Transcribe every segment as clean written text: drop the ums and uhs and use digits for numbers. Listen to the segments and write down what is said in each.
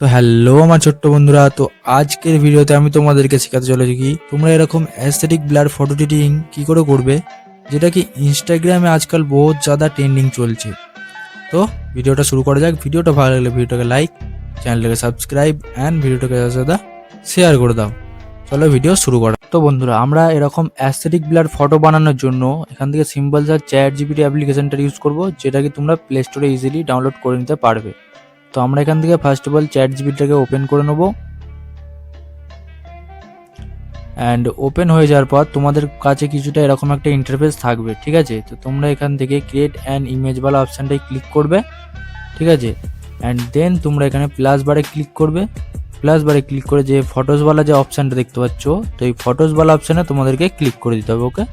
তো হ্যালো আমার ছোট্ট বন্ধুরা, তো আজকের ভিডিওতে আমি তোমাদেরকে শেখাতে চলেছি কি তোমরা এরকম অ্যাস্থেটিক ব্লার ফটো এডিটিং কি করে করবে, যেটা কি ইনস্টাগ্রামে আজকাল বহুত ज़्यादा ট্রেন্ডিং চলছে। তো ভিডিওটা শুরু করা যাক। ভিডিওটা ভালো লাগলে ভিডিওটাকে লাইক, চ্যানেলটাকে সাবস্ক্রাইব অ্যান্ড ভিডিওটাকে ज़्यादा শেয়ার করে দাও। চলো ভিডিও শুরু করা। তো বন্ধুরা, আমরা এরকম অ্যাস্থেটিক ব্লার ফটো বানানোর জন্য এখান থেকে সিম্পল যা চ্যাট জিপিটি অ্যাপ্লিকেশনটা ইউজ করব, যেটা কি তোমরা প্লে স্টোরে ইজিলি ডাউনলোড করে নিতে পারবে। তো আমরা এখান থেকে ফার্স্ট অফ অল চ্যাট জিপিটিটাকে ওপেন করে নেব। অ্যান্ড ওপেন হয়ে যাওয়ার পর তোমাদের কাছে কিছুটা এরকম একটা ইন্টারফেস থাকবে, ঠিক আছে। তো তোমরা এখান থেকে create an image Bala অপশানটাই click করবে, ঠিক আছে। অ্যান্ড দেন তোমরা এখানে প্লাস বারে ক্লিক করবে। প্লাস বারে ক্লিক করে যে ফটোসওয়ালা যে অপশানটা দেখতে পাচ্ছ, তো এই ফটোসওয়ালা অপশানে তোমাদেরকে ক্লিক করে দিতে হবে, ওকে।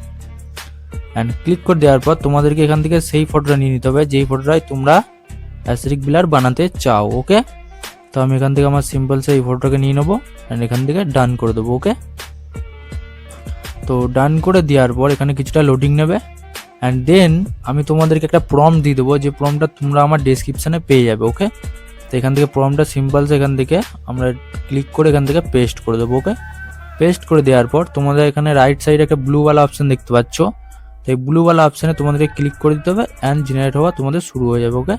অ্যান্ড ক্লিক করে দেওয়ার পর তোমাদেরকে এখান থেকে সেই ফটোটা নিয়ে নিতে হবে যেই ফটোটাই তোমরা অ্যাস্থেটিক ব্লার বানাতে চাও, ওকে। তো আমি এখান থেকে আমার সিম্পল সেই ফটোটাকে নিয়ে নেবো অ্যান্ড এখান থেকে ডান করে দেবো, ওকে। তো ডান করে দেওয়ার পর এখানে কিছুটা লোডিং নেবে অ্যান্ড দেন আমি তোমাদেরকে একটা প্রম্পট দিয়ে দেবো, যে প্রম্পটটা তোমরা আমার ডেসক্রিপশানে পেয়ে যাবে, ওকে। তো এখান থেকে প্রম্পটটা সিম্পলস এখান থেকে আমরা ক্লিক করে এখান থেকে পেস্ট করে দেবো, ওকে। পেস্ট করে দেওয়ার পর তোমাদের এখানে রাইট সাইডে একটা ব্লুওয়ালা অপশান দেখতে পাচ্ছ, তো এই ব্লুওয়ালা অপশানে তোমাদেরকে ক্লিক করে দিতে হবে অ্যান্ড জেনারেট হওয়া তোমাদের শুরু হয়ে যাবে, ওকে।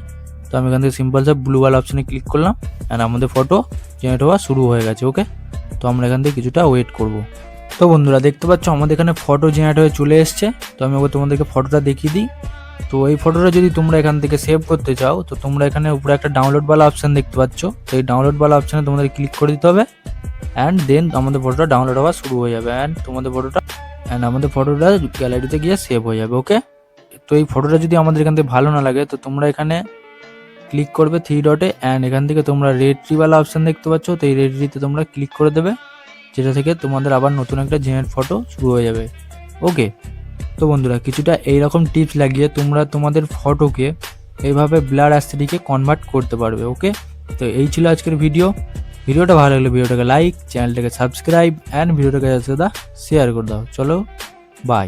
তো আমি এখান থেকে সিম্পল সব ব্লুওয়ালা অপশানে ক্লিক করলাম অ্যান্ড আমাদের ফটো জেনারেট হওয়া শুরু হয়ে গেছে, ওকে। তো আমরা এখান থেকে কিছুটা ওয়েট করব। তো বন্ধুরা দেখতে পাচ্ছ আমাদের এখানে ফটো জেনারেট হয়ে চলে এসছে। তো আমি ওকে তোমাদেরকে ফটোটা দেখিয়ে দিই। তো এই ফটোটা যদি তোমরা এখান থেকে সেভ করতে চাও, তো তোমরা এখানে উপরে একটা ডাউনলোডওয়ালা অপশান দেখতে পাচ্ছ, তো এই ডাউনলোডওয়ালা অপশানে তোমাদের ক্লিক করে দিতে হবে অ্যান্ড দেন আমাদের ফটোটা ডাউনলোড হওয়া শুরু হয়ে যাবে অ্যান্ড আমাদের ফটোটা গ্যালারিতে গিয়ে সেভ হয়ে যাবে, ওকে। তো এই ফটোটা যদি আমাদের এখান থেকে ভালো না লাগে, তো তোমরা এখানে ক্লিক করবে থ্রি ডটে অ্যান্ড এখান থেকে তোমরা রেড ট্রিওয়ালা অপশান দেখতে পাচ্ছ, তো এই রেড ট্রিতে তোমরা ক্লিক করে দেবে, যেটা থেকে তোমাদের আবার নতুন একটা জেনারেট ফটো শুরু হয়ে যাবে, ওকে। তো বন্ধুরা কিছুটা এইরকম টিপস লাগিয়ে তোমরা তোমাদের ফটোকে এইভাবে ব্লার অ্যাস্থেটিকে কনভার্ট করতে পারবে, ওকে। তো এই ছিল আজকের ভিডিওটা ভালো লাগলে ভিডিওটাকে লাইক, চ্যানেলটাকে সাবস্ক্রাইব অ্যান্ড ভিডিওটাকে শেয়ার করে দাও। চলো বাই।